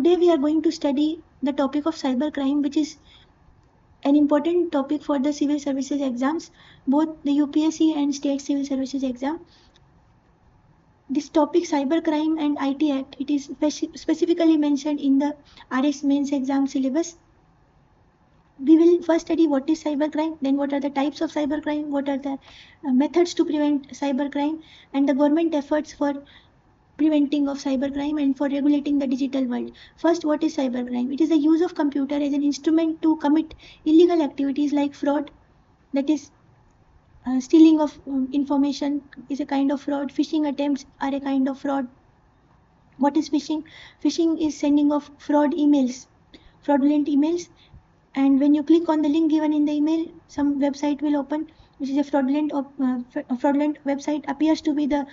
today we are going to study the topic of cybercrime, which is an important topic for the civil services exams, both the UPSC and state civil services exam. This topic, cybercrime and IT Act, it is specifically mentioned in the RAS mains exam syllabus. We will first study what is cybercrime, then what are the types of cybercrime, what are the methods to prevent cybercrime, and the government efforts for preventing of cybercrime and for regulating the digital world. First, what is cybercrime? It is the use of computer as an instrument to commit illegal activities like fraud, that is stealing of information is a kind of fraud. Phishing attempts are a kind of fraud. What is phishing? Phishing is sending of fraudulent emails, and when you click on the link given in the email, some website will open which is a fraudulent website, appears to be the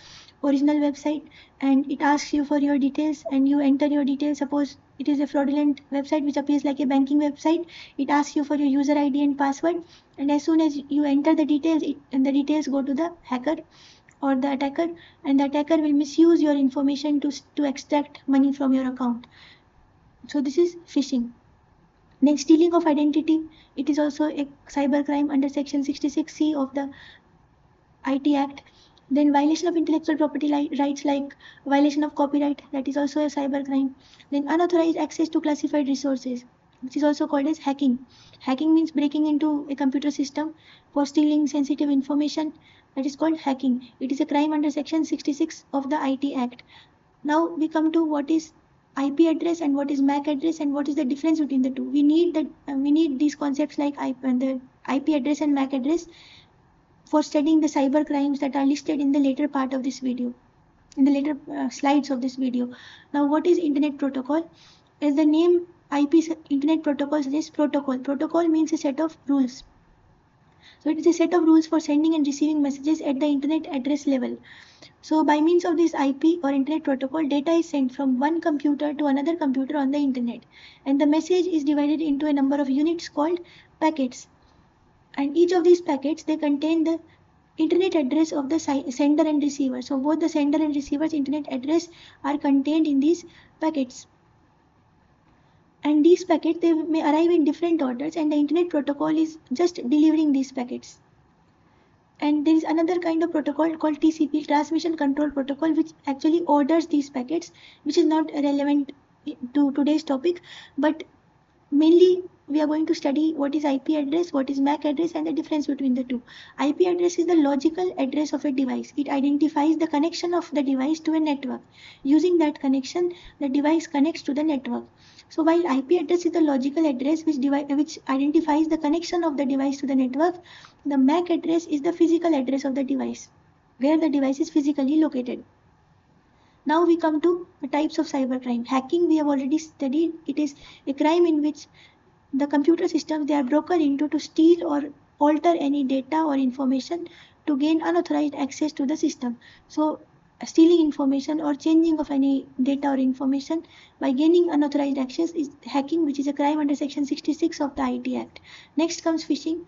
original website, and it asks you for your details and you enter your details. Suppose it is a fraudulent website which appears like a banking website. It asks you for your user ID and password, and as soon as you enter the details, and the details go to the hacker or the attacker, and the attacker will misuse your information to extract money from your account. So this is phishing. Then stealing of identity, it is also a cybercrime under section 66C of the IT Act. Then violation of intellectual property rights like violation of copyright, that is also a cybercrime. Then unauthorized access to classified resources, which is also called as hacking. Hacking means breaking into a computer system for stealing sensitive information. That is called hacking. It is a crime under section 66 of the IT Act. Now we come to what is IP address and what is MAC address and what is the difference between the two. We need these concepts like the IP address and MAC address for studying the cyber crimes that are listed in the later part of this video, in the later slides of this video. Now, what is Internet Protocol? As the name IP Internet Protocol suggests, protocol. Protocol means a set of rules. So it is a set of rules for sending and receiving messages at the internet address level. So by means of this IP or internet protocol, data is sent from one computer to another computer on the internet, and the message is divided into a number of units called packets. And each of these packets, they contain the internet address of the sender and receiver. So both the sender and receiver's internet address are contained in these packets. And these packets, they may arrive in different orders, and the internet protocol is just delivering these packets. And there is another kind of protocol called TCP, Transmission Control Protocol, which actually orders these packets, which is not relevant to today's topic, but mainly we are going to study what is IP address, what is MAC address, and the difference between the two. IP address is the logical address of a device. It identifies the connection of the device to a network. Using that connection, the device connects to the network. So while IP address is the logical address which identifies the connection of the device to the network, the MAC address is the physical address of the device, where the device is physically located. Now we come to the types of cybercrime. Hacking we have already studied. It is a crime in which the computer systems, they are broken into to steal or alter any data or information to gain unauthorized access to the system. So stealing information or changing of any data or information by gaining unauthorized access is hacking, which is a crime under section 66 of the IT Act. Next comes phishing.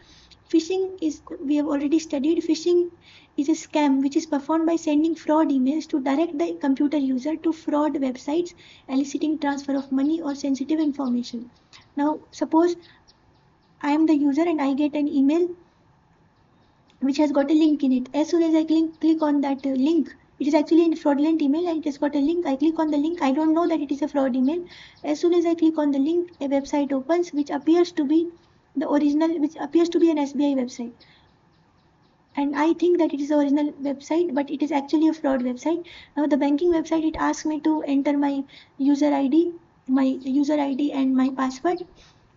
Phishing is, we have already studied, phishing is a scam which is performed by sending fraud emails to direct the computer user to fraud websites, eliciting transfer of money or sensitive information. Now, suppose I am the user and I get an email which has got a link in it. As soon as I click on that link, it is actually a fraudulent email and it has got a link. I click on the link. I don't know that it is a fraud email. As soon as I click on the link, a website opens which appears to be the original, which appears to be an SBI website. And I think that it is the original website, but it is actually a fraud website. Now the banking website, it asks me to enter my user ID and my password,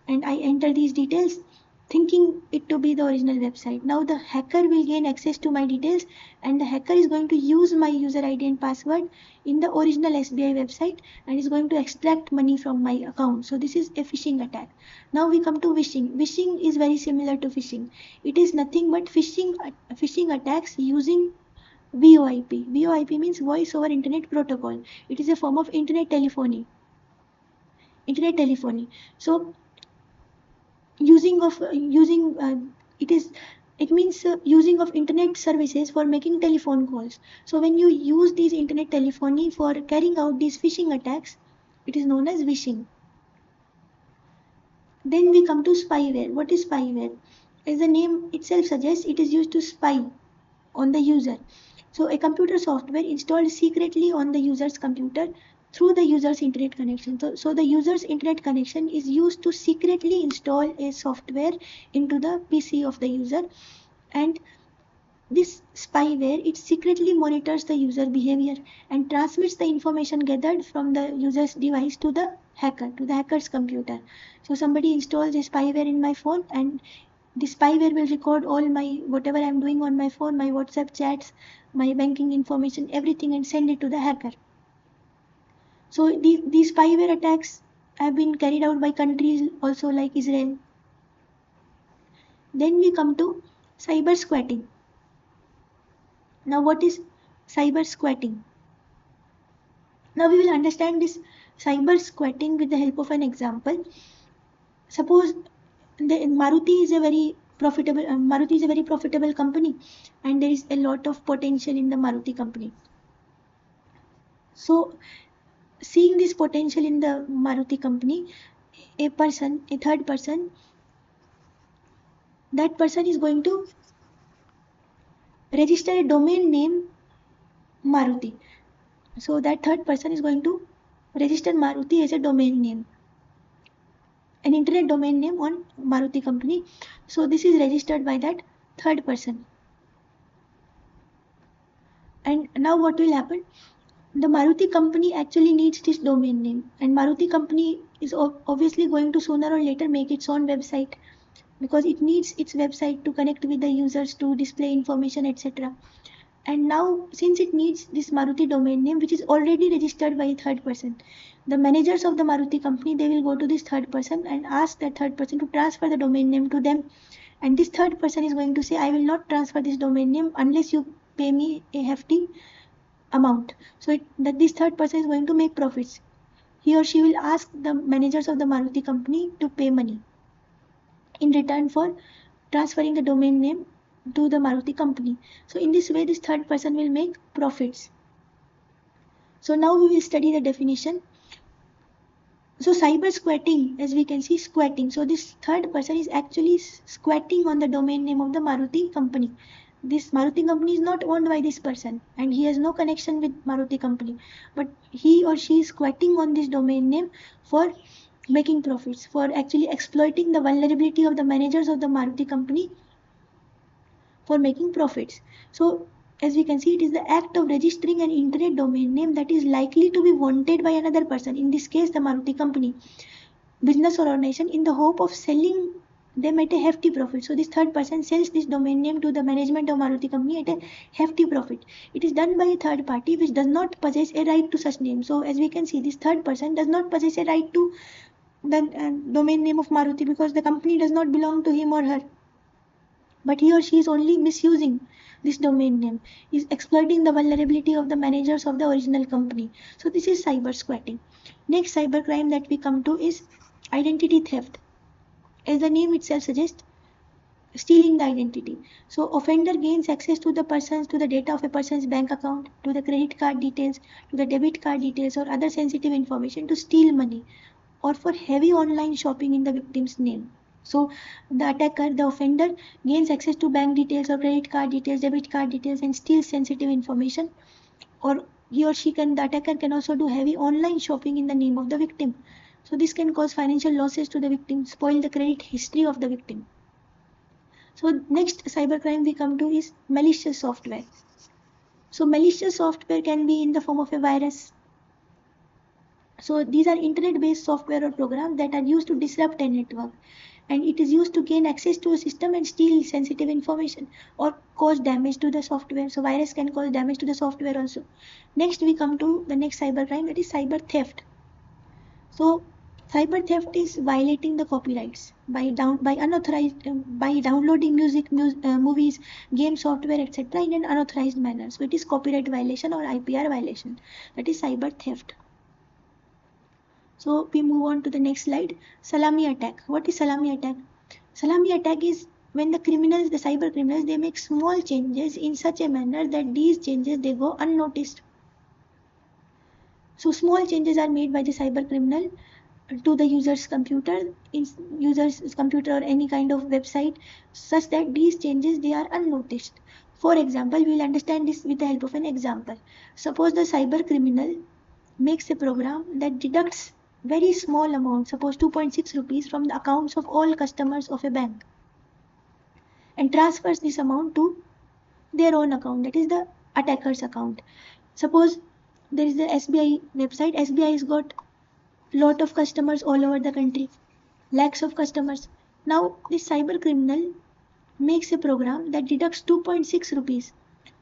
and I enter these details thinking it to be the original website. Now the hacker will gain access to my details, and the hacker is going to use my user ID and password in the original SBI website and is going to extract money from my account. So this is a phishing attack. Now we come to vishing. Vishing is very similar to phishing. It is nothing but phishing attacks using VoIP. VoIP means voice over internet protocol. It is a form of internet telephony. So using of internet services for making telephone calls. So when you use these internet telephony for carrying out these phishing attacks, It is known as vishing. Then we come to spyware. What is spyware? As the name itself suggests, it is used to spy on the user. So a computer software installed secretly on the user's computer through the user's internet connection. So the user's internet connection is used to secretly install a software into the PC of the user, and this spyware, it secretly monitors the user behavior and transmits the information gathered from the user's device to the hacker, to the hacker's computer. So somebody installs a spyware in my phone, and the spyware will record all my whatever I'm doing on my phone, my WhatsApp chats, my banking information, everything, and send it to the hacker. So these spyware attacks have been carried out by countries also like Israel. Then we come to cyber squatting. Now what is cyber squatting? Now we will understand this cyber squatting with the help of an example. Suppose Maruti is a very profitable company, and there is a lot of potential in the Maruti company. So seeing this potential in the Maruti company, a third person, that person is going to register a domain name Maruti. So that third person is going to register Maruti as a domain name, an internet domain name on Maruti company. So this is registered by that third person. And now what will happen? The Maruti company actually needs this domain name, and Maruti company is obviously going to sooner or later make its own website, because it needs its website to connect with the users, to display information, etc. And now, since it needs this Maruti domain name, which is already registered by a third person, the managers of the Maruti company, they will go to this third person and ask that third person to transfer the domain name to them. And this third person is going to say, I will not transfer this domain name unless you pay me a hefty amount. So that this third person is going to make profits. He or she will ask the managers of the Maruti company to pay money in return for transferring the domain name to the Maruti company. So in this way, this third person will make profits. So now we will study the definition. So cyber squatting, as we can see, squatting. So this third person is actually squatting on the domain name of the Maruti company. This Maruti company is not owned by this person, and he has no connection with Maruti company, but he or she is squatting on this domain name for making profits, for actually exploiting the vulnerability of the managers of the Maruti company for making profits. So as we can see, it is the act of registering an internet domain name that is likely to be wanted by another person, in this case the Maruti company, business or organization, in the hope of selling them at a hefty profit. So this third person sells this domain name to the management of Maruti company at a hefty profit. It is done by a third party which does not possess a right to such name. So as we can see, this third person does not possess a right to the domain name of Maruti, because the company does not belong to him or her, but he or she is only misusing this domain name, is exploiting the vulnerability of the managers of the original company. So this is cyber squatting. Next cyber crime that we come to is identity theft. As the name itself suggests, stealing the identity. So offender gains access to the data of a person's bank account, to the credit card details, to the debit card details, or other sensitive information to steal money, or for heavy online shopping in the victim's name. So the attacker, the offender, gains access to bank details or credit card details, debit card details, and steals sensitive information. Or he or she the attacker can also do heavy online shopping in the name of the victim. So this can cause financial losses to the victim, spoil the credit history of the victim. So next cybercrime we come to is malicious software. So malicious software can be in the form of a virus. So these are internet-based software or programs that are used to disrupt a network, and it is used to gain access to a system and steal sensitive information or cause damage to the software. So virus can cause damage to the software also. Next we come to the next cybercrime, that is cyber theft. So cyber theft is violating the copyrights by downloading music, movies, game software, etc. in an unauthorized manner. So it is copyright violation or IPR violation. That is cyber theft. So we move on to the next slide. Salami attack. What is salami attack? Salami attack is when the criminals, the cyber criminals, they make small changes in such a manner that these changes, they go unnoticed. So small changes are made by the cyber criminal to the user's computer, or any kind of website, such that these changes, they are unnoticed. For example, we'll understand this with the help of an example. Suppose the cyber criminal makes a program that deducts very small amount, suppose 2.6 rupees, from the accounts of all customers of a bank and transfers this amount to their own account, that is the attacker's account. Suppose there is the SBI website. SBI has got lot of customers all over the country, lakhs of customers. Now this cyber criminal makes a program that deducts 2.6 rupees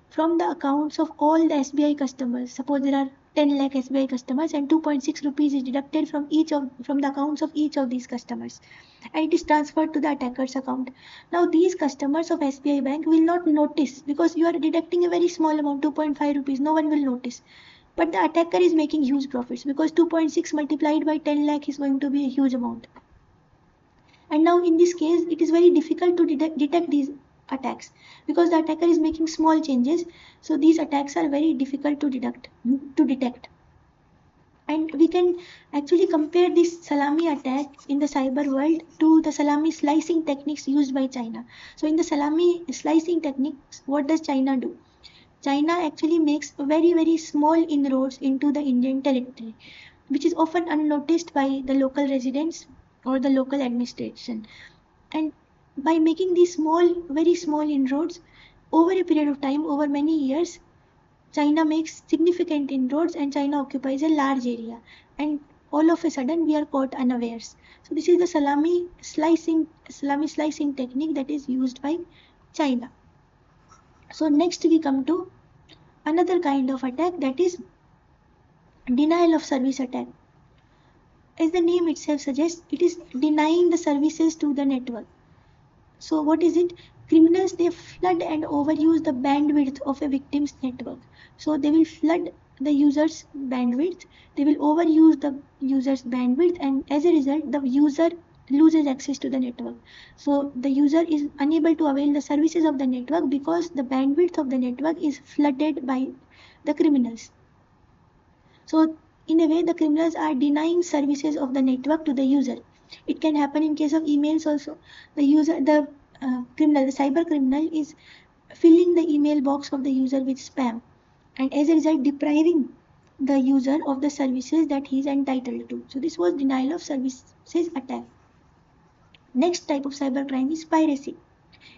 from the accounts of all the SBI customers. Suppose there are 10 lakh SBI customers and 2.6 rupees is deducted from the accounts of each of these customers, and it is transferred to the attacker's account. Now these customers of SBI bank will not notice, because you are deducting a very small amount, 2.5 rupees, no one will notice. But the attacker is making huge profits, because 2.6 multiplied by 10 lakh is going to be a huge amount. And now in this case, it is very difficult to detect these attacks, because the attacker is making small changes. So these attacks are very difficult to detect. And we can actually compare this salami attack in the cyber world to the salami slicing techniques used by China. So in the salami slicing techniques, what does China do? China actually makes very small inroads into the Indian territory, which is often unnoticed by the local residents or the local administration. And by making these very small inroads over a period of time, over many years, China makes significant inroads and China occupies a large area. And all of a sudden we are caught unawares. So this is the salami slicing technique that is used by China. So next we come to another kind of attack, that is denial of service attack. As the name itself suggests, it is denying the services to the network. So what is it? Criminals, they flood and overuse the bandwidth of a victim's network. So they will flood the user's bandwidth, they will overuse the user's bandwidth, and as a result, the user loses access to the network. So the user is unable to avail the services of the network because the bandwidth of the network is flooded by the criminals. So in a way, the criminals are denying services of the network to the user. It can happen in case of emails also. The cyber criminal is filling the email box of the user with spam, and as a result depriving the user of the services that he is entitled to. So this was denial of services attack. Next type of cybercrime is piracy.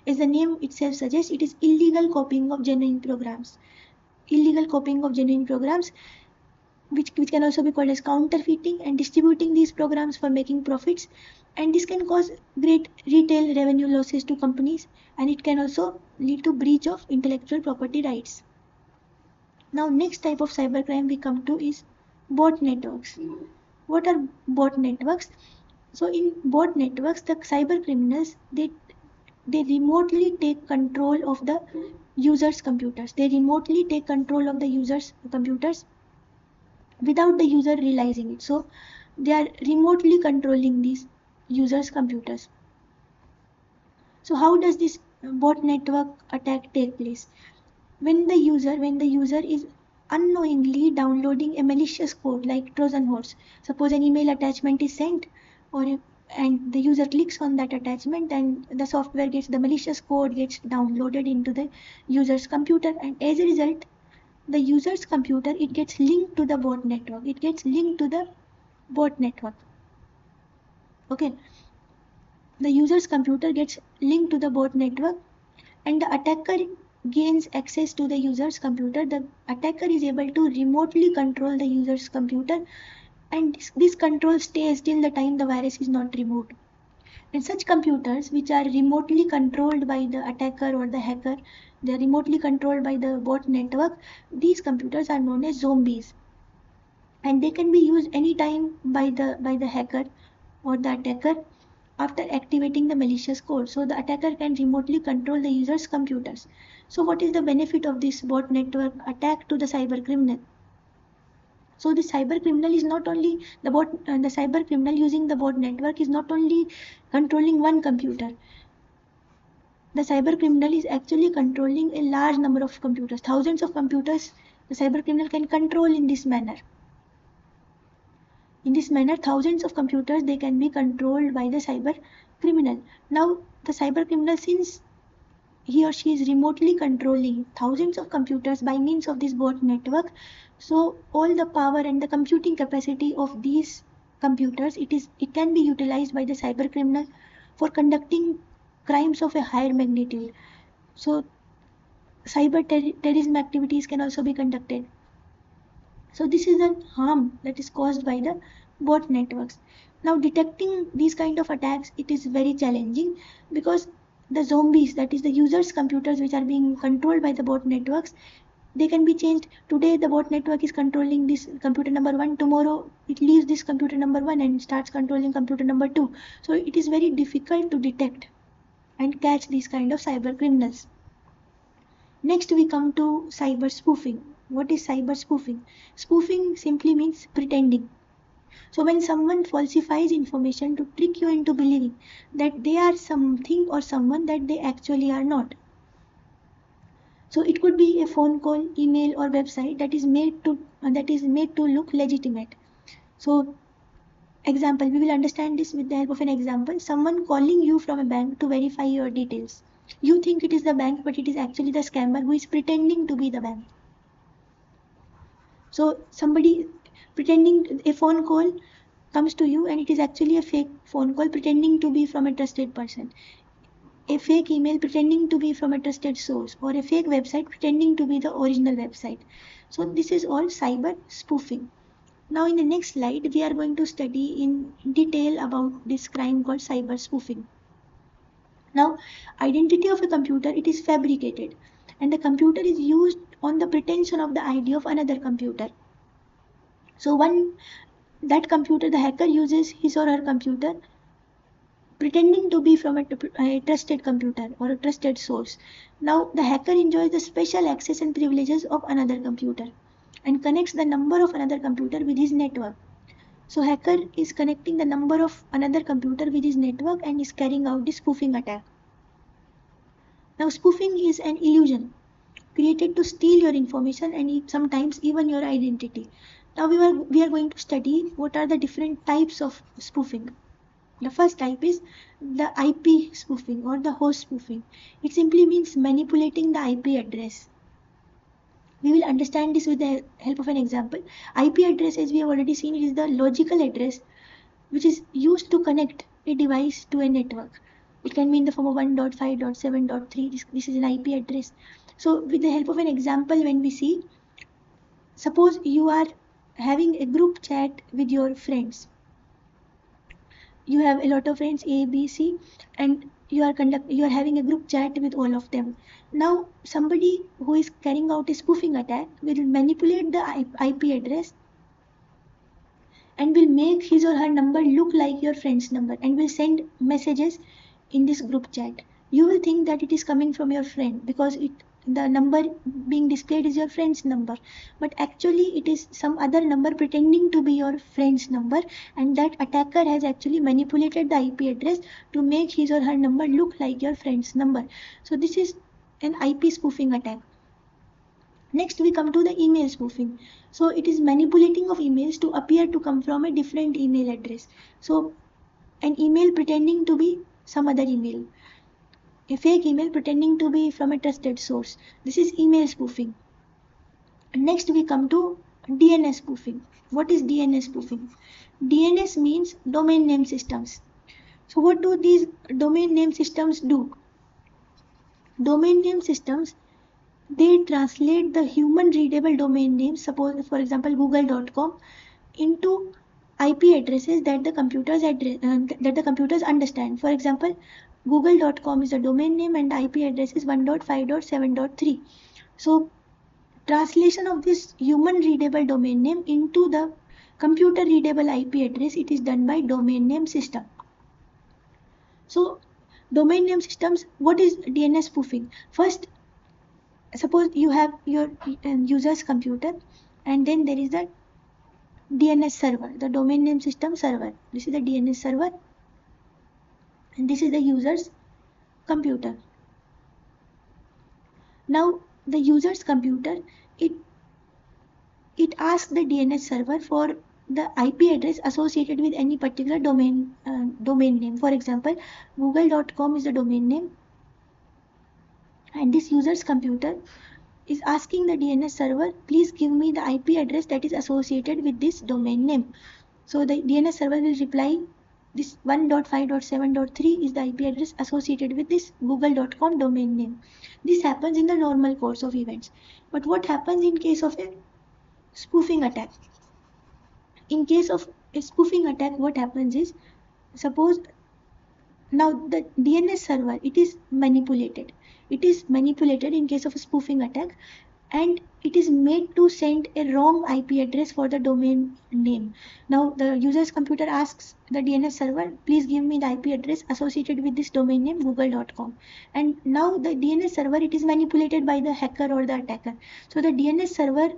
As the name itself suggests, it is illegal copying of genuine programs. Illegal copying of genuine programs, which can also be called as counterfeiting, and distributing these programs for making profits. And this can cause great retail revenue losses to companies, and it can also lead to breach of intellectual property rights. Now next type of cybercrime we come to is bot networks. What are bot networks? So in bot networks, the cyber criminals, they remotely take control of the users' computers. They remotely take control of the users' computers without the user realizing it. So they are remotely controlling these users' computers. So how does this bot network attack take place? When the user is unknowingly downloading a malicious code like Trojan horse. Suppose an email attachment is sent, and the user clicks on that attachment, and the malicious code gets downloaded into the user's computer, and as a result, the user's computer, it gets linked to the bot network. Okay. The user's computer gets linked to the bot network, and the attacker gains access to the user's computer. The attacker is able to remotely control the user's computer, and this control stays till the time the virus is not removed. And such computers which are remotely controlled by the attacker or the hacker, they are remotely controlled by the bot network, these computers are known as zombies. And they can be used anytime by the hacker or the attacker after activating the malicious code. So the attacker can remotely control the user's computers. So what is the benefit of this bot network attack to the cyber criminal? So the cyber criminal is not only the cyber criminal using the bot network is not only controlling one computer. The cyber criminal is actually controlling a large number of computers, thousands of computers the cyber criminal can control in this manner. In this manner, thousands of computers, they can be controlled by the cyber criminal. Now, the cyber criminal, since he or she is remotely controlling thousands of computers by means of this bot network, so all the power and the computing capacity of these computers, it can be utilized by the cyber criminal for conducting crimes of a higher magnitude. So cyber terrorism activities can also be conducted. So this is a harm that is caused by the bot networks. Now detecting these kind of attacks, it is very challenging because the zombies, that is the users' computers which are being controlled by the bot networks, they can be changed. Today the bot network is controlling this computer number 1, tomorrow it leaves this computer number 1 and starts controlling computer number 2. So it is very difficult to detect and catch these kind of cyber criminals. Next we come to cyber spoofing. What is cyber spoofing? Spoofing simply means pretending. So when someone falsifies information to trick you into believing that they are something or someone that they actually are not. So it could be a phone call, email or website that is made to look legitimate. So example, we will understand this with the help of an example. Someone calling you from a bank to verify your details. You think it is the bank, but it is actually the scammer who is pretending to be the bank. So somebody pretending, a phone call comes to you and it is actually a fake phone call pretending to be from a trusted person. A fake email pretending to be from a trusted source, or a fake website pretending to be the original website. So this is all cyber spoofing. Now in the next slide, we are going to study in detail about this crime called cyber spoofing. Now, identity of a computer, it is fabricated and the computer is used on the pretension of the ID of another computer. So that computer, the hacker uses his or her computer pretending to be from a trusted computer or a trusted source. Now the hacker enjoys the special access and privileges of another computer and connects the number of another computer with his network. So hacker is connecting the number of another computer with his network and is carrying out the spoofing attack. Now spoofing is an illusion created to steal your information and sometimes even your identity. Now we are going to study what are the different types of spoofing. The first type is the IP spoofing or the host spoofing. It simply means manipulating the IP address. We will understand this with the help of an example. IP address, as we have already seen, it is the logical address which is used to connect a device to a network. It can be in the form of 1.5.7.3. This is an IP address. So with the help of an example, when we see, suppose you are having a group chat with your friends. You have a lot of friends A, B, C, and you are having a group chat with all of them. Now somebody who is carrying out a spoofing attack will manipulate the IP address and will make his or her number look like your friend's number and will send messages in this group chat. You will think that it is coming from your friend because the number being displayed is your friend's number, but actually it is some other number pretending to be your friend's number, and that attacker has actually manipulated the IP address to make his or her number look like your friend's number. So this is an IP spoofing attack. Next we come to the email spoofing. So it is manipulating of emails to appear to come from a different email address. So an email pretending to be some other email. A fake email pretending to be from a trusted source. This is email spoofing. Next we come to DNS spoofing. What is DNS spoofing? DNS means domain name systems. So what do these domain name systems do? Domain name systems, they translate the human readable domain names, suppose for example google.com, into IP addresses that the computers understand. For example, google.com is a domain name and IP address is 1.5.7.3. So translation of this human readable domain name into the computer readable IP address, it is done by domain name system. So domain name systems, what is DNS spoofing? First, suppose you have your user's computer and then there is the DNS server, the domain name system server. This is the DNS server and this is the user's computer. Now the user's computer, it asks the DNS server for the IP address associated with any particular domain name. For example, google.com is the domain name, and this user's computer is asking the DNS server, please give me the IP address that is associated with this domain name. So the DNS server will reply, this 1.5.7.3 is the IP address associated with this google.com domain name. This happens in the normal course of events. But what happens in case of a spoofing attack? In case of a spoofing attack, what happens is, suppose now the DNS server, it is manipulated. It is manipulated in case of a spoofing attack, and it is made to send a wrong IP address for the domain name. Now the user's computer asks the DNS server, please give me the IP address associated with this domain name google.com. And now the DNS server, it is manipulated by the hacker or the attacker. So the DNS server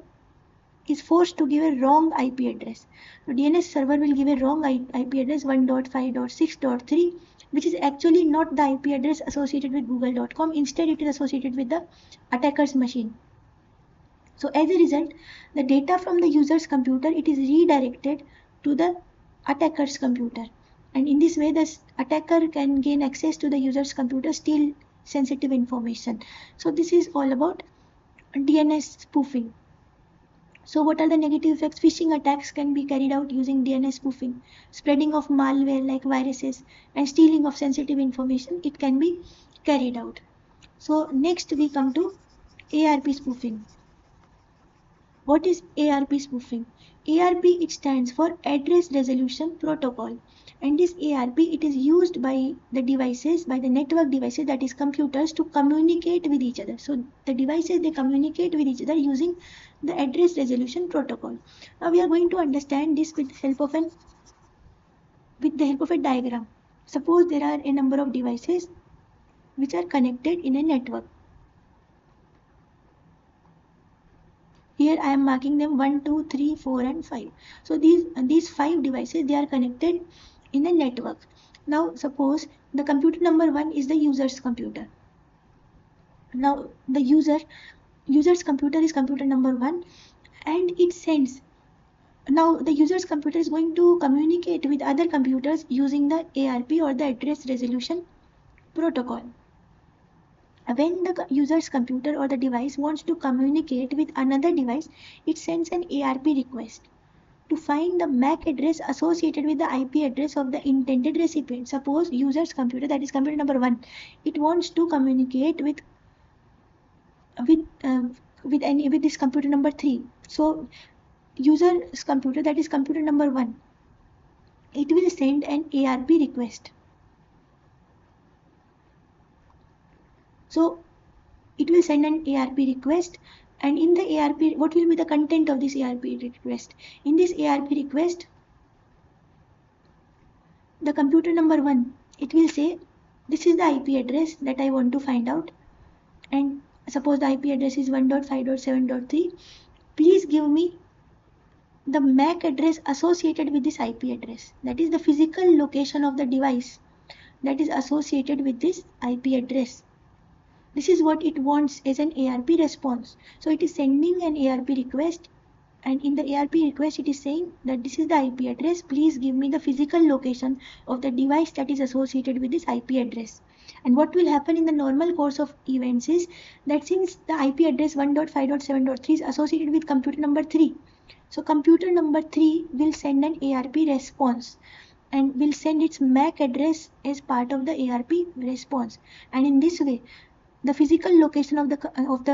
is forced to give a wrong IP address. So DNS server will give a wrong IP address 1.5.6.3, which is actually not the IP address associated with google.com. Instead, it is associated with the attacker's machine. So as a result, the data from the user's computer, it is redirected to the attacker's computer. And in this way, the attacker can gain access to the user's computer, steal sensitive information. So this is all about DNS spoofing. So what are the negative effects? Phishing attacks can be carried out using DNS spoofing. Spreading of malware like viruses and stealing of sensitive information, it can be carried out. So next we come to ARP spoofing. What is ARP spoofing? ARP, it stands for Address Resolution Protocol. And this ARP, it is used by the devices, by the network devices, that is computers, to communicate with each other. So the devices, they communicate with each other using the Address Resolution Protocol. Now we are going to understand this with the help of a diagram. Suppose there are a number of devices which are connected in a network. Here I am marking them 1, 2, 3, 4 and 5. So these 5 devices, they are connected in a network. Now suppose the computer number 1 is the user's computer. Now the user's computer is computer number 1, and it sends. Now the user's computer is going to communicate with other computers using the ARP or the Address Resolution Protocol. When the user's computer or the device wants to communicate with another device, it sends an ARP request to find the MAC address associated with the IP address of the intended recipient. Suppose user's computer, that is computer number 1, it wants to communicate with this computer number 3. So user's computer, that is computer number 1, it will send an ARP request. So it will send an ARP request, and in the ARP, what will be the content of this ARP request? In this ARP request, the computer number 1, it will say, this is the IP address that I want to find out, and suppose the IP address is 1.5.7.3. Please give me the MAC address associated with this IP address. That is the physical location of the device that is associated with this IP address. This is what it wants as an ARP response. So it is sending an ARP request, and in the ARP request it is saying that this is the IP address, please give me the physical location of the device that is associated with this IP address. And what will happen in the normal course of events is that since the IP address 1.5.7.3 is associated with computer number 3, so computer number 3 will send an ARP response and will send its MAC address as part of the ARP response. And in this way, the physical location of the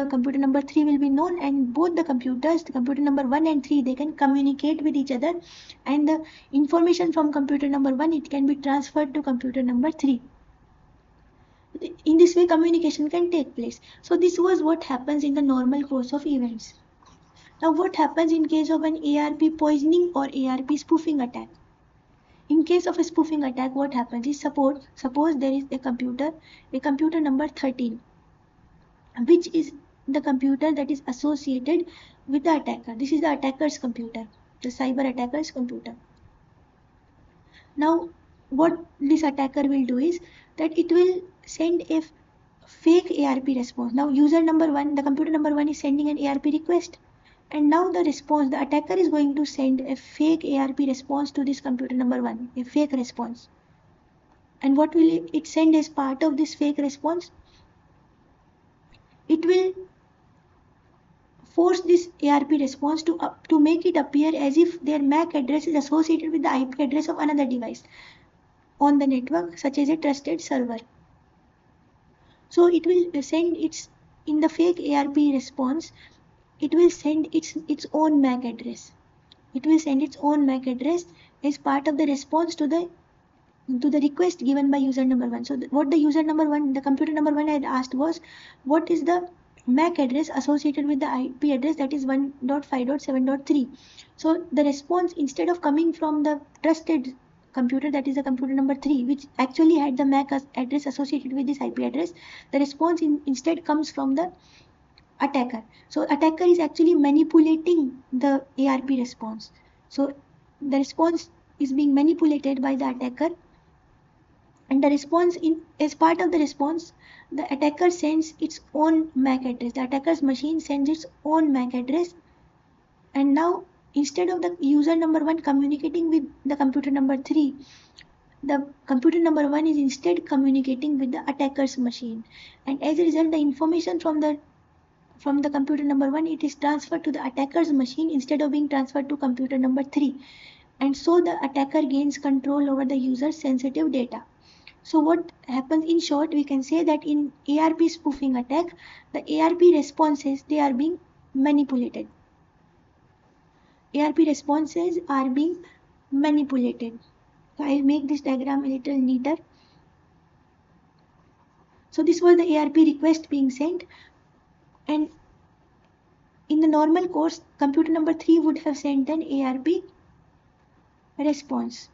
computer number 3 will be known, and both the computers, the computer number 1 and 3, they can communicate with each other, and the information from computer number 1, it can be transferred to computer number 3. In this way, communication can take place. So this was what happens in the normal course of events. Now what happens in case of an ARP poisoning or ARP spoofing attack? In case of a spoofing attack, what happens is, suppose there is a computer number 13, which is the computer that is associated with the attacker. This is the attacker's computer, the cyber attacker's computer. Now what this attacker will do is that it will send a fake ARP response. Now user number 1, the computer number 1 is sending an ARP request, And now the response, the attacker is going to send a fake ARP response to this computer number 1, a fake response. And what will it send as part of this fake response? It will force this ARP response to make it appear as if their MAC address is associated with the IP address of another device on the network, such as a trusted server. So it will send in the fake ARP response, it will send its own MAC address. It will send its own MAC address as part of the response to the request given by user number 1. So what the user number 1, the computer number 1 had asked was, what is the MAC address associated with the IP address that is 1.5.7.3. So the response, instead of coming from the trusted computer, that is the computer number 3, which actually had the MAC address associated with this IP address, the response instead comes from the attacker. So attacker is actually manipulating the ARP response. So the response is being manipulated by the attacker, and the response, as part of the response, the attacker sends its own MAC address. The attacker's machine sends its own MAC address, and now instead of the user number 1 communicating with the computer number 3, the computer number 1 is instead communicating with the attacker's machine, and as a result, the information from the computer number 1, it is transferred to the attacker's machine instead of being transferred to computer number 3, and so the attacker gains control over the user's sensitive data. So what happens, in short, we can say that in ARP spoofing attack, the ARP responses, they are being manipulated. ARP responses are being manipulated. So I'll make this diagram a little neater. So this was the ARP request being sent, and in the normal course, computer number 3 would have sent an ARP response.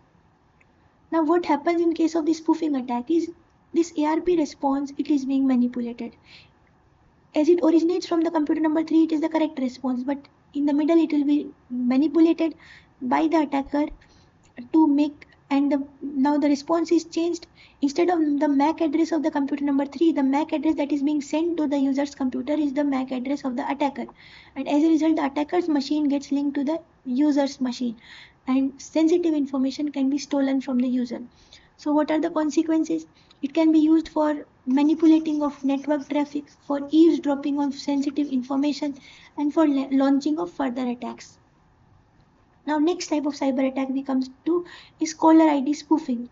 Now what happens in case of this spoofing attack is, this ARP response, it is being manipulated. As it originates from the computer number 3, it is the correct response, but in the middle it will be manipulated by the attacker to make, and now the response is changed. Instead of the MAC address of the computer number 3, the MAC address that is being sent to the user's computer is the MAC address of the attacker, and as a result, the attacker's machine gets linked to the user's machine, and sensitive information can be stolen from the user. So what are the consequences? It can be used for manipulating of network traffic, for eavesdropping of sensitive information, and for launching of further attacks. Now next type of cyber attack we comes to is caller ID spoofing.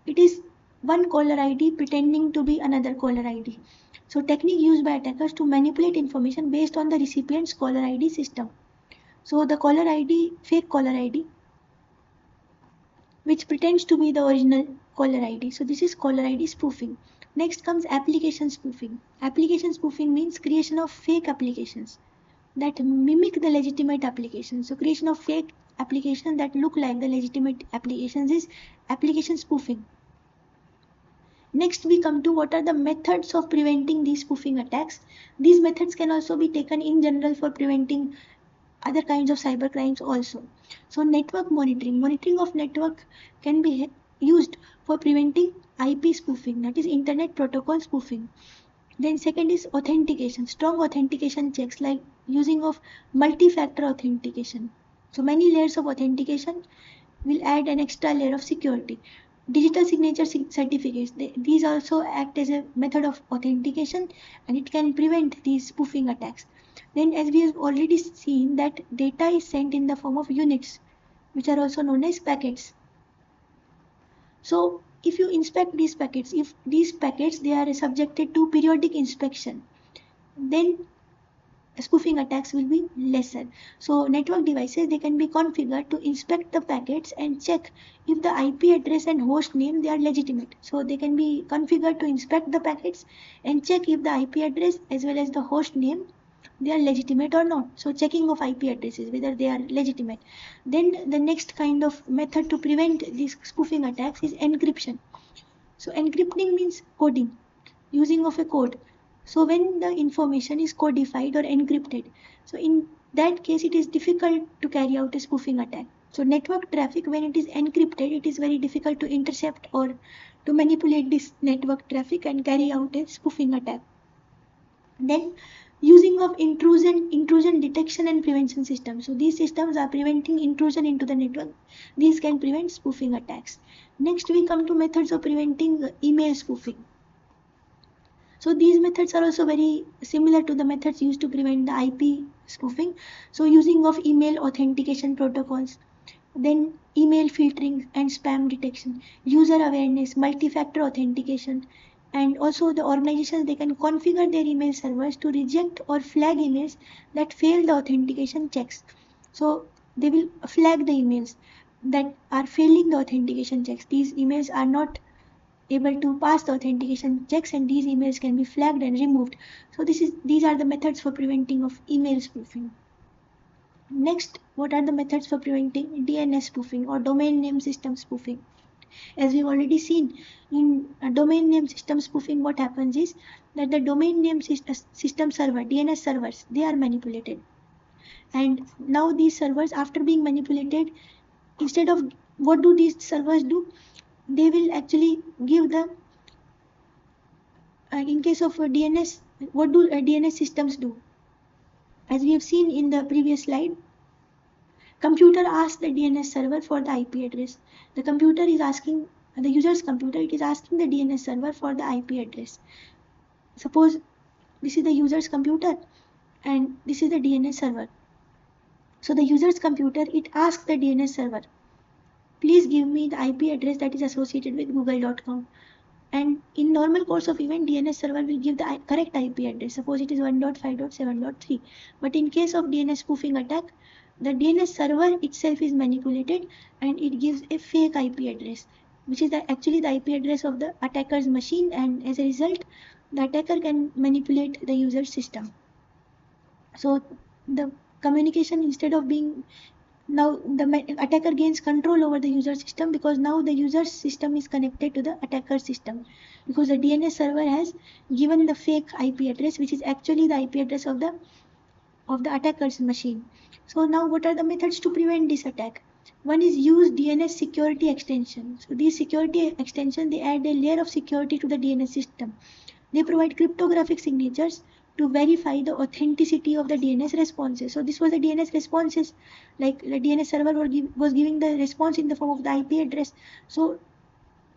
It is one caller ID pretending to be another caller ID. So technique used by attackers to manipulate information based on the recipient's caller ID system. So the caller ID, fake caller ID, which pretends to be the original caller ID. So this is caller ID spoofing. Next comes application spoofing. Application spoofing means creation of fake applications that mimic the legitimate applications. So creation of fake applications that look like the legitimate applications is application spoofing. Next we come to what are the methods of preventing these spoofing attacks. These methods can also be taken in general for preventing other kinds of cyber crimes also. So network monitoring. Monitoring of network can be used for preventing IP spoofing, that is internet protocol spoofing. Then second is authentication. Strong authentication checks like using of multi-factor authentication. So many layers of authentication will add an extra layer of security. Digital signature certificates, these also act as a method of authentication, and it can prevent these spoofing attacks. Then as we have already seen that data is sent in the form of units, which are also known as packets. So if you inspect these packets, if these packets they are subjected to periodic inspection, then spoofing attacks will be lesser. So network devices, they can be configured to inspect the packets and check if the IP address and host name they are legitimate. So they can be configured to inspect the packets and check if the IP address as well as the host name they are legitimate or not. So checking of IP addresses whether they are legitimate. Then the next kind of method to prevent these spoofing attacks is encryption. So encrypting means coding, using of a code. So when the information is codified or encrypted, so in that case it is difficult to carry out a spoofing attack. So network traffic, when it is encrypted, it is very difficult to intercept or to manipulate this network traffic and carry out a spoofing attack. Then Using of intrusion detection and prevention systems. So these systems are preventing intrusion into the network. These can prevent spoofing attacks. Next we come to methods of preventing email spoofing. So these methods are also very similar to the methods used to prevent the IP spoofing. So using of email authentication protocols, then email filtering and spam detection, user awareness, multi-factor authentication, and also the organizations, they can configure their email servers to reject or flag emails that fail the authentication checks. So they will flag the emails that are failing the authentication checks. These emails are not able to pass the authentication checks, and these emails can be flagged and removed. So these are the methods for preventing of email spoofing. Next, what are the methods for preventing DNS spoofing or domain name system spoofing? As we've already seen, in domain name system spoofing, what happens is that the domain name system server, DNS servers, they are manipulated. And now these servers, after being manipulated, instead of, what do these servers do? They will actually give the, in case of DNS, what do DNS systems do? As we have seen in the previous slide, computer asks the DNS server for the IP address. The computer is asking, the user's computer, it is asking the DNS server for the IP address. Suppose this is the user's computer and this is the DNS server. So the user's computer, it asks the DNS server, please give me the IP address that is associated with google.com. And in normal course of event, DNS server will give the correct IP address. Suppose it is 1.5.7.3. But in case of DNS spoofing attack, the DNS server itself is manipulated and it gives a fake IP address, which is actually the IP address of the attacker's machine, and as a result, the attacker can manipulate the user's system. So the communication, instead of being, now the attacker gains control over the user system, because now the user's system is connected to the attacker system, because the DNS server has given the fake IP address, which is actually the IP address of the attacker's machine. So now what are the methods to prevent this attack? One is use DNS security extension. So these security extension, they add a layer of security to the DNS system. They provide cryptographic signatures to verify the authenticity of the DNS responses. So this was the DNS responses, like the DNS server was giving the response in the form of the IP address. So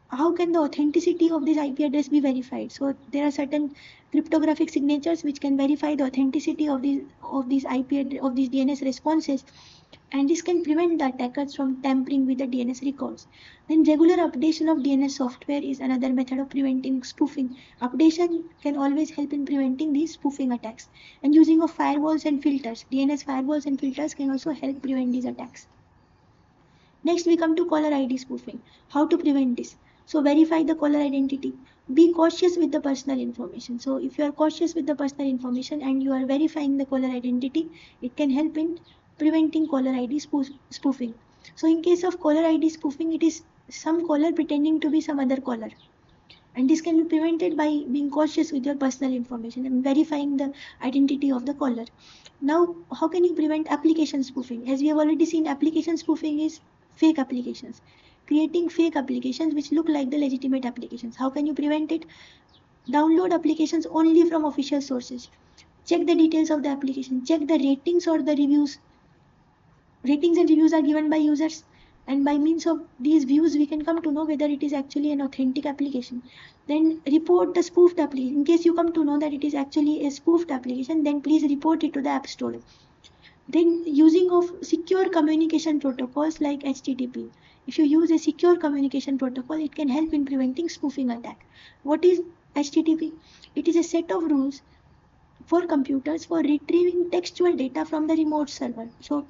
how can the authenticity of this IP address be verified? So there are certain cryptographic signatures which can verify the authenticity of these DNS responses, and this can prevent the attackers from tampering with the DNS records. Then regular updation of DNS software is another method of preventing spoofing. Updation can always help in preventing these spoofing attacks. And using of firewalls and filters, DNS firewalls and filters can also help prevent these attacks. Next we come to caller ID spoofing. How to prevent this? So verify the caller identity. Be cautious with the personal information. So if you are cautious with the personal information and you are verifying the caller identity, it can help in preventing caller ID spoofing. So in case of caller ID spoofing, it is some caller pretending to be some other caller. And this can be prevented by being cautious with your personal information and verifying the identity of the caller. Now, how can you prevent application spoofing? As we have already seen, application spoofing is fake applications. Creating fake applications which look like the legitimate applications. How can you prevent it? Download applications only from official sources. Check the details of the application. Check the ratings or the reviews. Ratings and reviews are given by users, and by means of these views we can come to know whether it is actually an authentic application. Then report the spoofed application. In case you come to know that it is actually a spoofed application, then please report it to the App Store. Then using of secure communication protocols like HTTP. If you use a secure communication protocol, it can help in preventing spoofing attack. What is HTTP? It is a set of rules for computers for retrieving textual data from the remote server. So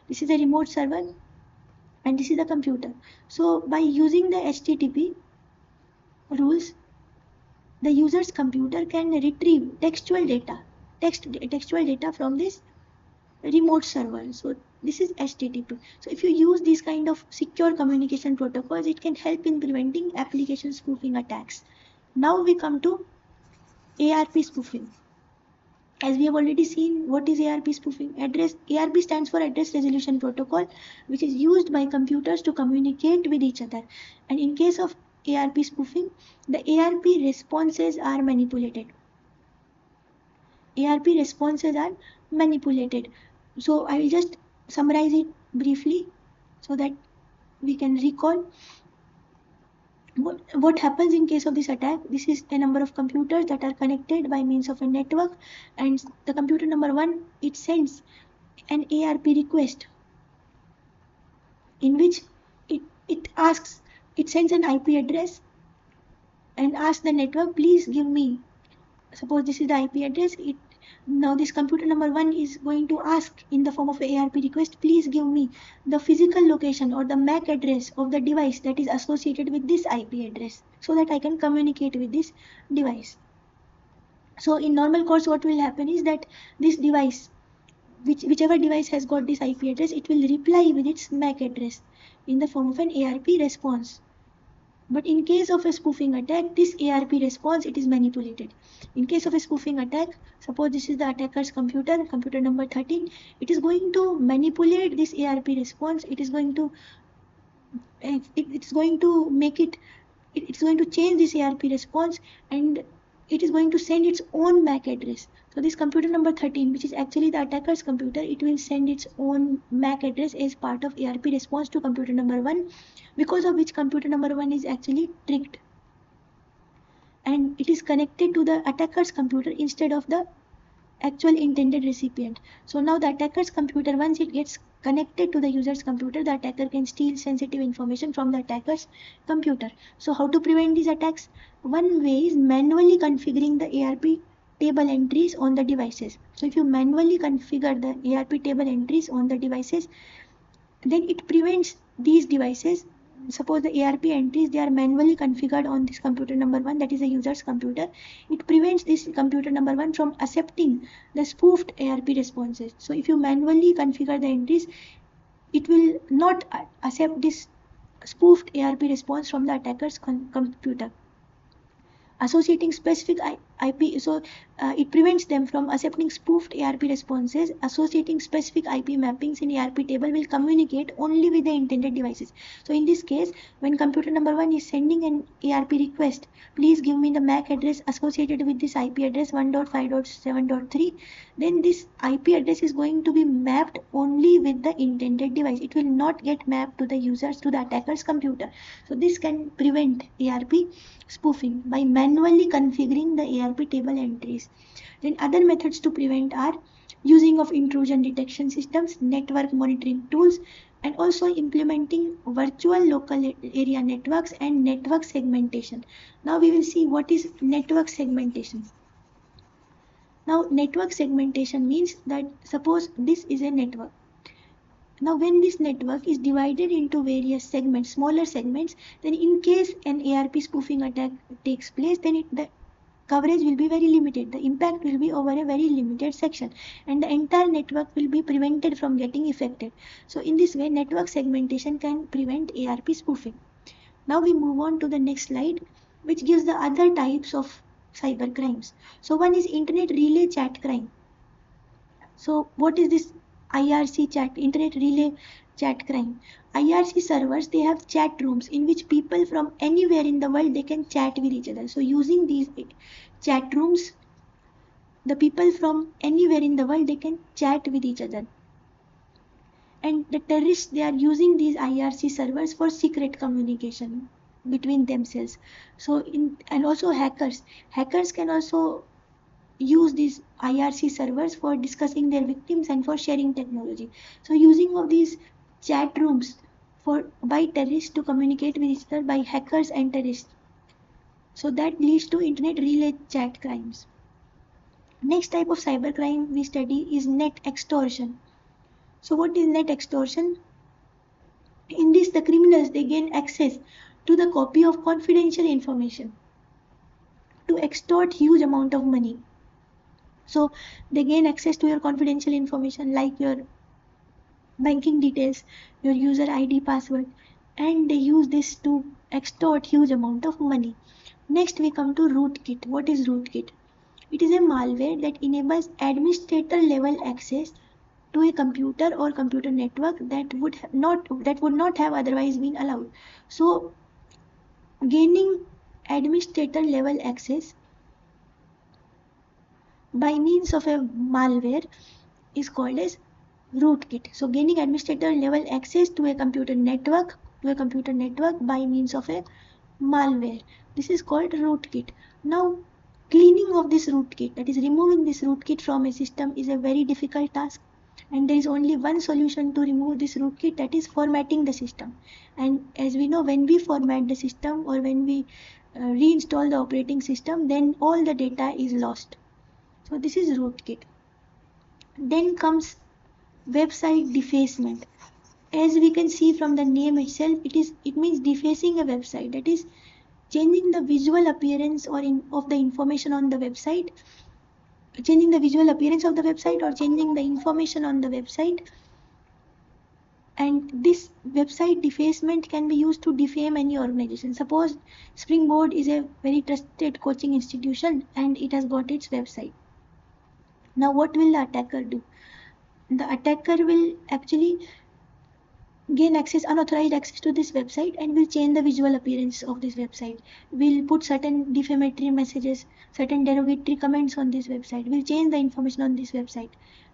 this is a remote server and this is the computer. So by using the HTTP rules, the user's computer can retrieve textual data from this remote server. So this is HTTP. So if you use these kind of secure communication protocols, it can help in preventing application spoofing attacks. Now we come to ARP spoofing. As we have already seen, what is ARP spoofing? ARP stands for Address Resolution Protocol, which is used by computers to communicate with each other. And in case of ARP spoofing, the ARP responses are manipulated. ARP responses are manipulated. So I will just summarize it briefly so that we can recall what happens in case of this attack. This is a number of computers that are connected by means of a network, and the computer number 1, it sends an ARP request in which it sends an IP address and asks the network, please give me, suppose this is the IP address, now this computer number 1 is going to ask in the form of a ARP request, please give me the physical location or the MAC address of the device that is associated with this IP address so that I can communicate with this device. So in normal course, what will happen is that this device, whichever device has got this IP address, it will reply with its MAC address in the form of an ARP response. But in case of a spoofing attack, this ARP response, it is manipulated. In case of a spoofing attack, suppose this is the attacker's computer, computer number 13, it is going to manipulate this ARP response. It is going to make it's going to change this ARP response, and it is going to send its own MAC address. So this computer number 13, which is actually the attacker's computer, it will send its own MAC address as part of ARP response to computer number 1, because of which computer number 1 is actually tricked. And it is connected to the attacker's computer instead of the actual intended recipient. So now the attacker's computer, once it gets connected to the user's computer, the attacker can steal sensitive information from the attacker's computer. So how to prevent these attacks? One way is manually configuring the ARP table entries on the devices. So if you manually configure the ARP table entries on the devices, then it prevents these devices. Suppose the ARP entries, they are manually configured on this computer number 1, that is a user's computer. It prevents this computer number 1 from accepting the spoofed ARP responses. So if you manually configure the entries, it will not accept this spoofed ARP response from the attacker's computer. Associating specific IP, so it prevents them from accepting spoofed ARP responses. Associating specific IP mappings in ARP table will communicate only with the intended devices. So in this case, when computer number 1 is sending an ARP request, please give me the MAC address associated with this IP address 1.5.7.3, then this IP address is going to be mapped only with the intended device. It will not get mapped to the attacker's computer. So this can prevent ARP spoofing by manually configuring the ARP table entries. Then other methods to prevent are using of intrusion detection systems, network monitoring tools, and also implementing virtual local area networks and network segmentation. Now we will see what is network segmentation. Now network segmentation means that suppose this is a network. Now when this network is divided into various segments, smaller segments, then in case an ARP spoofing attack takes place, then the coverage will be very limited. The impact will be over a very limited section, and the entire network will be prevented from getting affected. So in this way, network segmentation can prevent ARP spoofing. Now we move on to the next slide, which gives the other types of cyber crimes. So one is internet relay chat crime. So what is this IRC chat, internet relay chat crime? IRC servers, they have chat rooms in which people from anywhere in the world, they can chat with each other. So using these chat rooms, the people from anywhere in the world, they can chat with each other. And the terrorists, they are using these IRC servers for secret communication between themselves. So and also hackers can also use these IRC servers for discussing their victims and for sharing technology. So using of these chat rooms by terrorists to communicate with each other by hackers and terrorists. So that leads to internet relay chat crimes. Next type of cyber crime we study is net extortion. So what is net extortion? In this, the criminals, they gain access to the copy of confidential information to extort huge amount of money. So they gain access to your confidential information like your banking details, your user ID, password, and they use this to extort huge amount of money. Next we come to rootkit. What is rootkit? It is a malware that enables administrator level access to a computer or computer network that would not have otherwise been allowed. So gaining administrator level access by means of a malware is called as rootkit. So gaining administrator level access to a computer network by means of a malware. This is called rootkit. Now cleaning of this rootkit, that is removing this rootkit from a system, is a very difficult task, and there is only one solution to remove this rootkit, that is formatting the system. And as we know, when we format the system or when we reinstall the operating system, then all the data is lost. So this is rootkit. Then comes website defacement. As we can see from the name itself, it means defacing a website, that is changing the visual appearance of the information on the website, changing the visual appearance of the website or changing the information on the website. And this website defacement can be used to defame any organization. Suppose Springboard is a very trusted coaching institution and it has got its website. Now what will the attacker do? The attacker will actually gain unauthorized access to this website, and will change the visual appearance of this website, will put certain defamatory messages, certain derogatory comments on this website, will change the information on this website.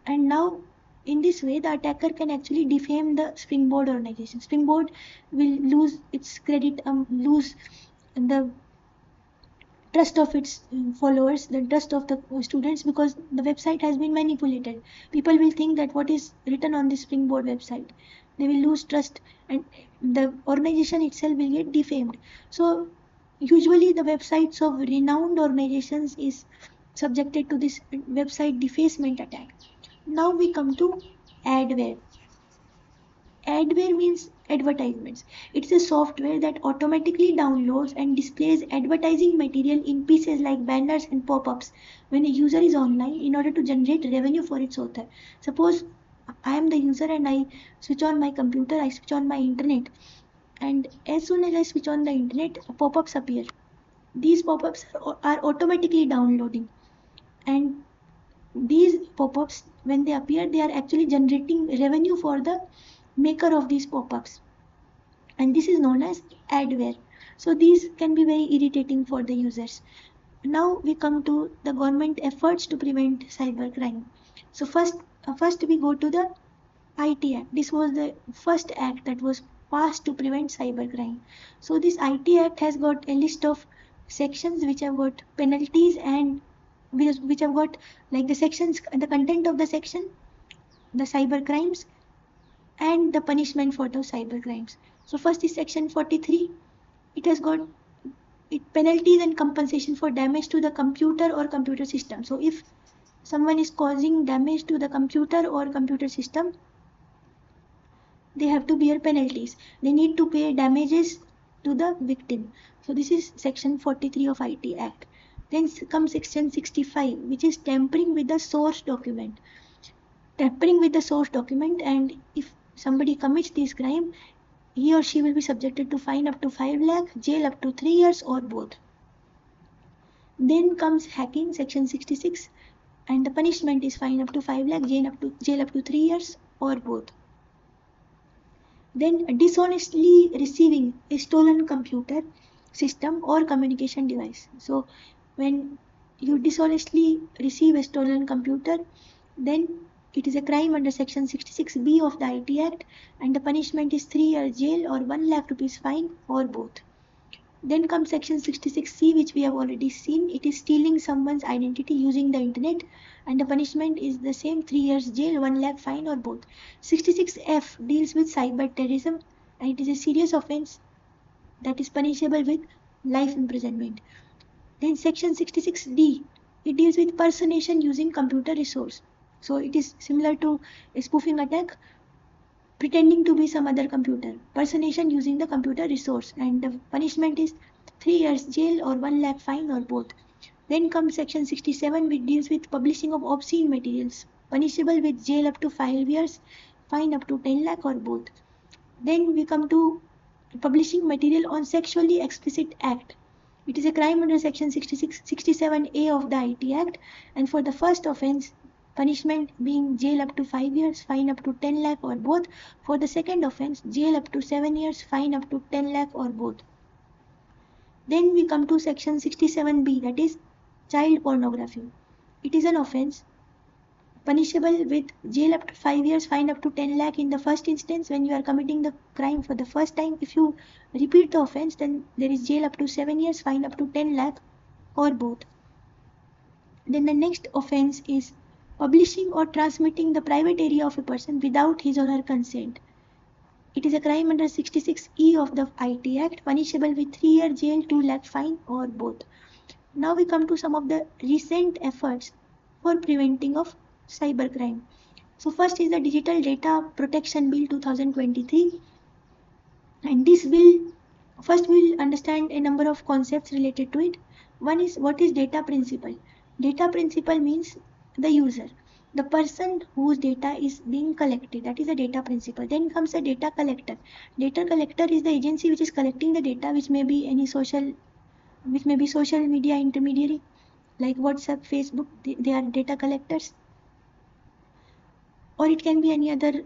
And now in this way the attacker can actually defame the Springboard organization. Springboard will lose its credit, lose the trust of its followers, the trust of the students, because the website has been manipulated. People will think that what is written on the Springboard website, they will lose trust, and the organization itself will get defamed. So usually the websites of renowned organizations is subjected to this website defacement attack. Now we come to adware. Adware means advertisements. It's a software that automatically downloads and displays advertising material in pieces like banners and pop-ups when a user is online in order to generate revenue for its author. Suppose I am the user and I switch on my computer, I switch on my internet, and as soon as I switch on the internet, pop-ups appear. These pop-ups are automatically downloading, and these pop-ups, when they appear, they are actually generating revenue for the maker of these pop-ups, and this is known as adware. So these can be very irritating for the users. Now we come to the government efforts to prevent cybercrime. So first we go to the IT Act. This was the first act that was passed to prevent cybercrime. So this IT Act has got a list of sections which have got penalties, and which have got like the sections, the content of the section, the cyber crimes, and the punishment for those cyber crimes. So first is section 43. It has got penalties and compensation for damage to the computer or computer system. So if someone is causing damage to the computer or computer system, they have to bear penalties. They need to pay damages to the victim. So this is section 43 of IT Act. Then comes section 65, which is tampering with the source document. Tampering with the source document, and if somebody commits this crime, he or she will be subjected to fine up to 5 lakh, jail up to 3 years, or both. Then comes hacking, section 66, and the punishment is fine up to 5 lakh, jail up to 3 years, or both. Then dishonestly receiving a stolen computer, system, or communication device. So when you dishonestly receive a stolen computer, then it is a crime under section 66B of the IT Act, and the punishment is 3 years jail or 1 lakh rupees fine, or both. Then comes section 66C, which we have already seen. It is stealing someone's identity using the internet, and the punishment is the same, 3 years jail, 1 lakh fine, or both. 66F deals with cyber terrorism, and it is a serious offense that is punishable with life imprisonment. Then section 66D, it deals with personation using computer resource. So it is similar to a spoofing attack, pretending to be some other computer, personation using the computer resource, and the punishment is 3 years jail or 1 lakh fine, or both. Then comes section 67, which deals with publishing of obscene materials, punishable with jail up to 5 years, fine up to 10 lakh, or both. Then we come to publishing material on sexually explicit act. It is a crime under section 67A of the IT Act, and for the first offense, punishment being jail up to 5 years, fine up to 10 lakh, or both. For the second offense, jail up to 7 years, fine up to 10 lakh, or both. Then we come to section 67B, that is child pornography. it is an offense punishable with jail up to 5 years, fine up to 10 lakh in the first instance when you are committing the crime for the first time. If you repeat the offense, then there is jail up to 7 years, fine up to 10 lakh, or both. Then the next offense is publishing or transmitting the private area of a person without his or her consent. It is a crime under 66E of the IT Act, punishable with 3-year jail, 2 lakh fine, or both. Now we come to some of the recent efforts for preventing of cybercrime. So first is the Digital Data Protection Bill 2023, and this bill, first we'll understand a number of concepts related to it. One is, what is data principal? Data principal means the user, the person whose data is being collected, that is a data principal. Then comes a data collector. Data collector is the agency which is collecting the data, which may be social media intermediary like WhatsApp, Facebook, they are data collectors, or it can be any other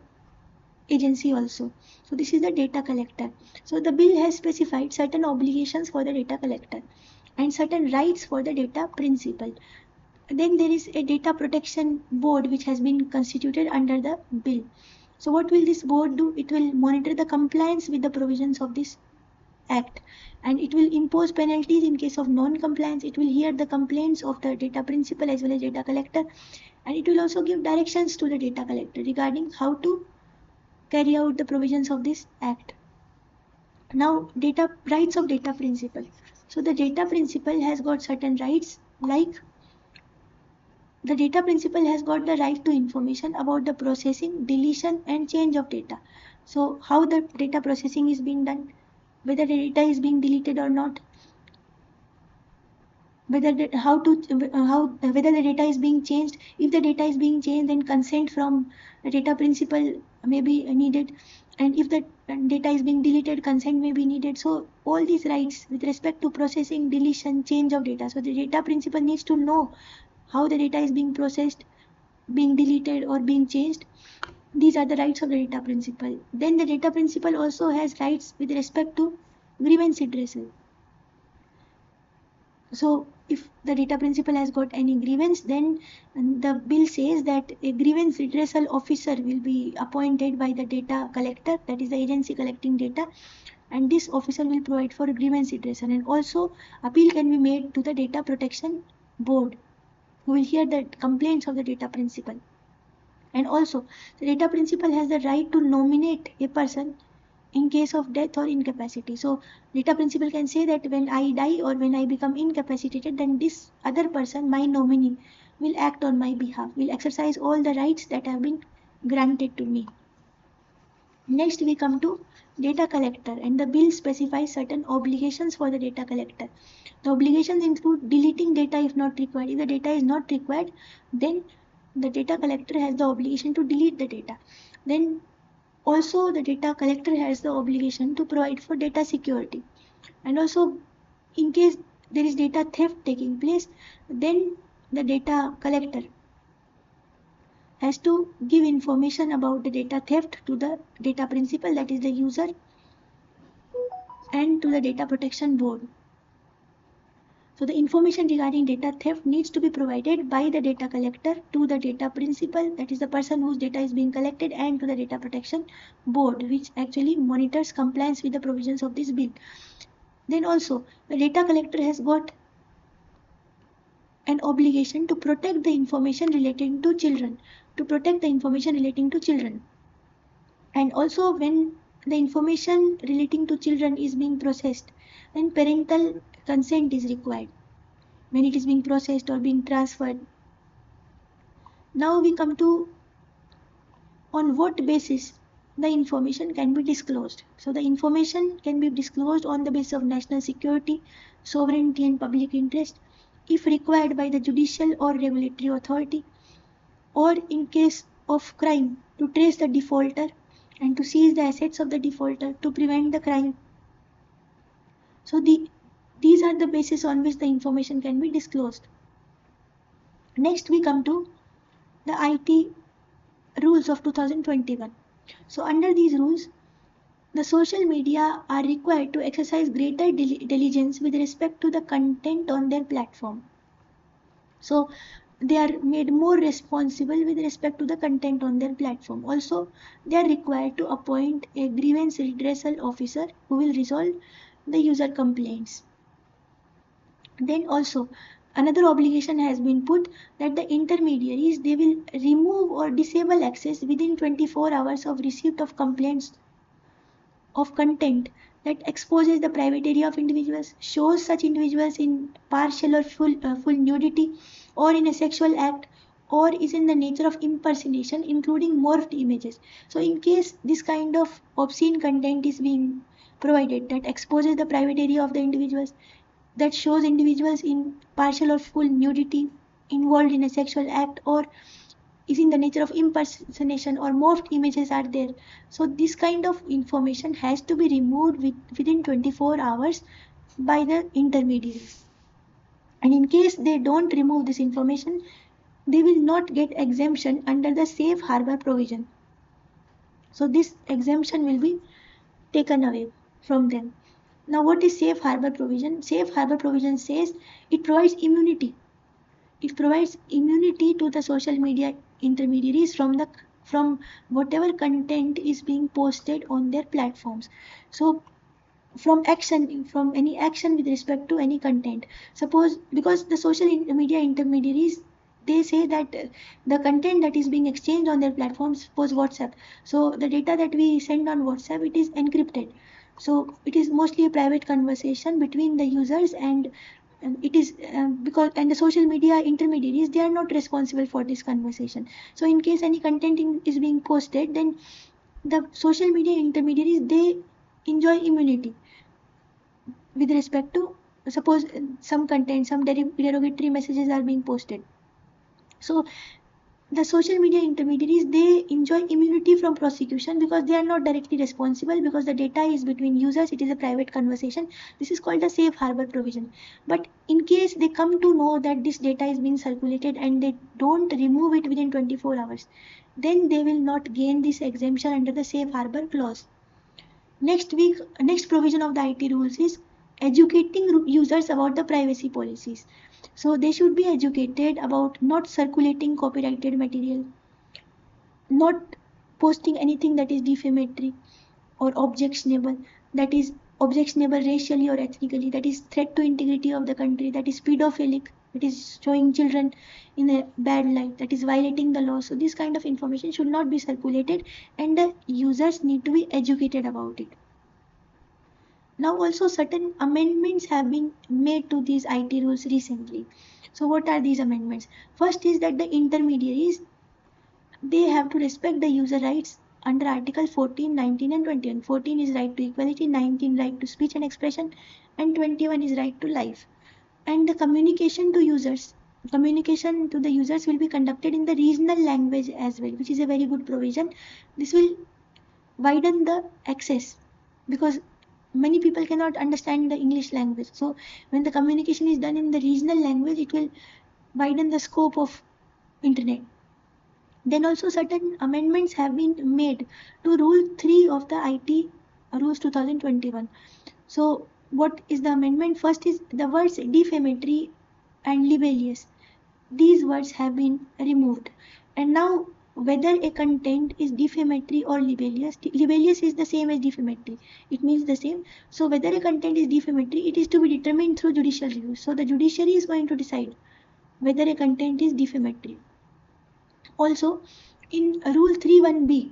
agency also. So this is the data collector. So the bill has specified certain obligations for the data collector and certain rights for the data principal. Then there is a data protection board which has been constituted under the bill. So what will this board do? It will monitor the compliance with the provisions of this act, and it will impose penalties in case of non-compliance. It will hear the complaints of the data principal as well as data collector, and it will also give directions to the data collector regarding how to carry out the provisions of this act. Now, rights of data principal. So the data principal has got certain rights, like the data principal has got the right to information about the processing, deletion, and change of data. So how the data processing is being done, whether the data is being deleted or not, whether the data is being changed. If the data is being changed, then consent from the data principal may be needed, and if the data is being deleted, consent may be needed. So all these rights with respect to processing, deletion, change of data. So the data principal needs to know how the data is being processed, being deleted, or being changed. These are the rights of the data principal. Then the data principal also has rights with respect to grievance redressal. So if the data principal has got any grievance, then the bill says that a grievance redressal officer will be appointed by the data collector, that is the agency collecting data, and this officer will provide for grievance redressal. And also appeal can be made to the data protection board, who will hear the complaints of the data principal. And also the data principal has the right to nominate a person in case of death or incapacity. So data principal can say that when I die or when I become incapacitated, then this other person, my nominee, will act on my behalf, will exercise all the rights that have been granted to me. Next we come to data collector, and the bill specifies certain obligations for the data collector. The obligations include deleting data if not required. If the data is not required, then the data collector has the obligation to delete the data. Then also the data collector has the obligation to provide for data security. And also in case there is data theft taking place, then the data collector has to give information about the data theft to the data principal, that is the user, and to the data protection board. So the information regarding data theft needs to be provided by the data collector to the data principal, that is the person whose data is being collected, and to the data protection board, which actually monitors compliance with the provisions of this bill. Then also the data collector has got an obligation to protect the information relating to children, And also when the information relating to children is being processed, then parental consent is required when it is being processed or being transferred. Now we come to on what basis the information can be disclosed. So the information can be disclosed on the basis of national security, sovereignty, and public interest, if required by the judicial or regulatory authority, or in case of crime, to trace the defaulter and to seize the assets of the defaulter to prevent the crime. So these are the basis on which the information can be disclosed. Next we come to the IT rules of 2021. So under these rules, the social media are required to exercise greater diligence with respect to the content on their platform. So they are made more responsible with respect to the content on their platform. Also, they are required to appoint a grievance redressal officer who will resolve the user complaints. Then also another obligation has been put that the intermediaries, they will remove or disable access within 24 hours of receipt of complaints of content that exposes the private area of individuals, shows such individuals in partial or full nudity, or in a sexual act, or is in the nature of impersonation, including morphed images. So in case this kind of obscene content is being provided that exposes the private area of the individuals, that shows individuals in partial or full nudity, involved in a sexual act, or is in the nature of impersonation or morphed images are there. So this kind of information has to be removed within 24 hours by the intermediaries. And in case they don't remove this information, they will not get exemption under the safe harbor provision. So this exemption will be taken away from them. Now what is safe harbor provision? Safe harbor provision says it provides immunity. It provides immunity to the social media intermediaries from whatever content is being posted on their platforms. So from any action with respect to any content. Suppose, because the social media intermediaries, they say that the content that is being exchanged on their platforms, suppose WhatsApp, so the data that we send on WhatsApp, it is encrypted. So it is mostly a private conversation between the users, and it is because, and the social media intermediaries, they are not responsible for this conversation. So in case any content is being posted, then the social media intermediaries, they enjoy immunity with respect to, suppose some content, some derogatory messages are being posted. So the social media intermediaries, they enjoy immunity from prosecution because they are not directly responsible, because the data is between users, it is a private conversation. This is called a safe harbor provision. But in case they come to know that this data is being circulated and they don't remove it within 24 hours, then they will not gain this exemption under the safe harbor clause. Next provision of the IT rules is educating users about the privacy policies. So they should be educated about not circulating copyrighted material, not posting anything that is defamatory or objectionable, that is objectionable racially or ethnically, that is threat to integrity of the country, that is pedophilic, that is showing children in a bad light, that is violating the law. So this kind of information should not be circulated, and the users need to be educated about it. Now also certain amendments have been made to these IT rules recently. So what are these amendments? First is that the intermediaries, they have to respect the user rights under Article 14, 19 and 21. 14 is right to equality, 19 right to speech and expression, and 21 is right to life. And the communication to users will be conducted in the regional language as well, which is a very good provision. This will widen the access, because many people cannot understand the English language. So when the communication is done in the regional language, it will widen the scope of internet. Then also certain amendments have been made to Rule 3 of the IT Rules 2021. So what is the amendment? First is the words defamatory and libellous. These words have been removed. And now whether a content is defamatory or libellous is the same as defamatory. It means the same. So whether a content is defamatory, it is to be determined through judicial review. So the judiciary is going to decide whether a content is defamatory. Also, in Rule 3(1)(b),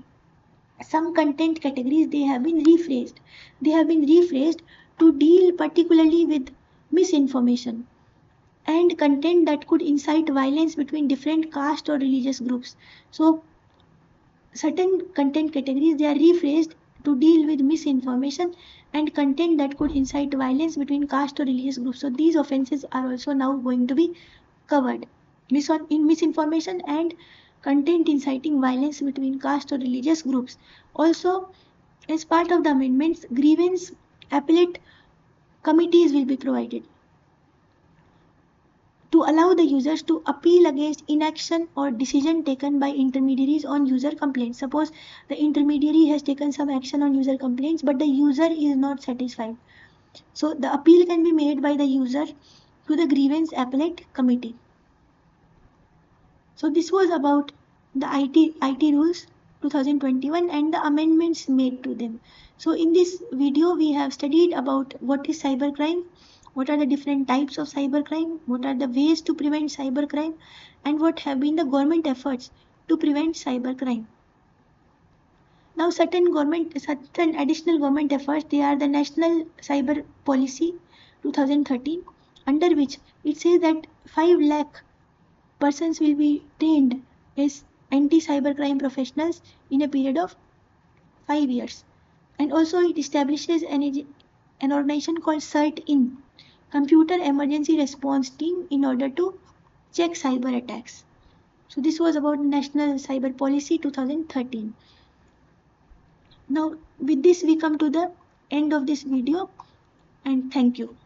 some content categories, they have been rephrased. They have been rephrased to deal particularly with misinformation and content that could incite violence between different caste or religious groups. So certain content categories, they are rephrased to deal with misinformation and content that could incite violence between caste or religious groups. So these offenses are also now going to be covered. In misinformation and content inciting violence between caste or religious groups. Also, as part of the amendments, grievance appellate committees will be provided to allow the users to appeal against inaction or decision taken by intermediaries on user complaints. Suppose the intermediary has taken some action on user complaints, but the user is not satisfied. So the appeal can be made by the user to the grievance appellate committee. So this was about the IT rules 2021 and the amendments made to them. So in this video we have studied about what is cybercrime, what are the different types of cybercrime, what are the ways to prevent cybercrime, and what have been the government efforts to prevent cybercrime. Now certain additional government efforts, they are the National Cyber Policy 2013, under which it says that 5 lakh persons will be trained as anti-cybercrime professionals in a period of 5 years. And also it establishes an organization called CERT-IN, Computer Emergency Response Team, in order to check cyber attacks. So this was about National Cyber Policy 2013. Now with this we come to the end of this video, and thank you.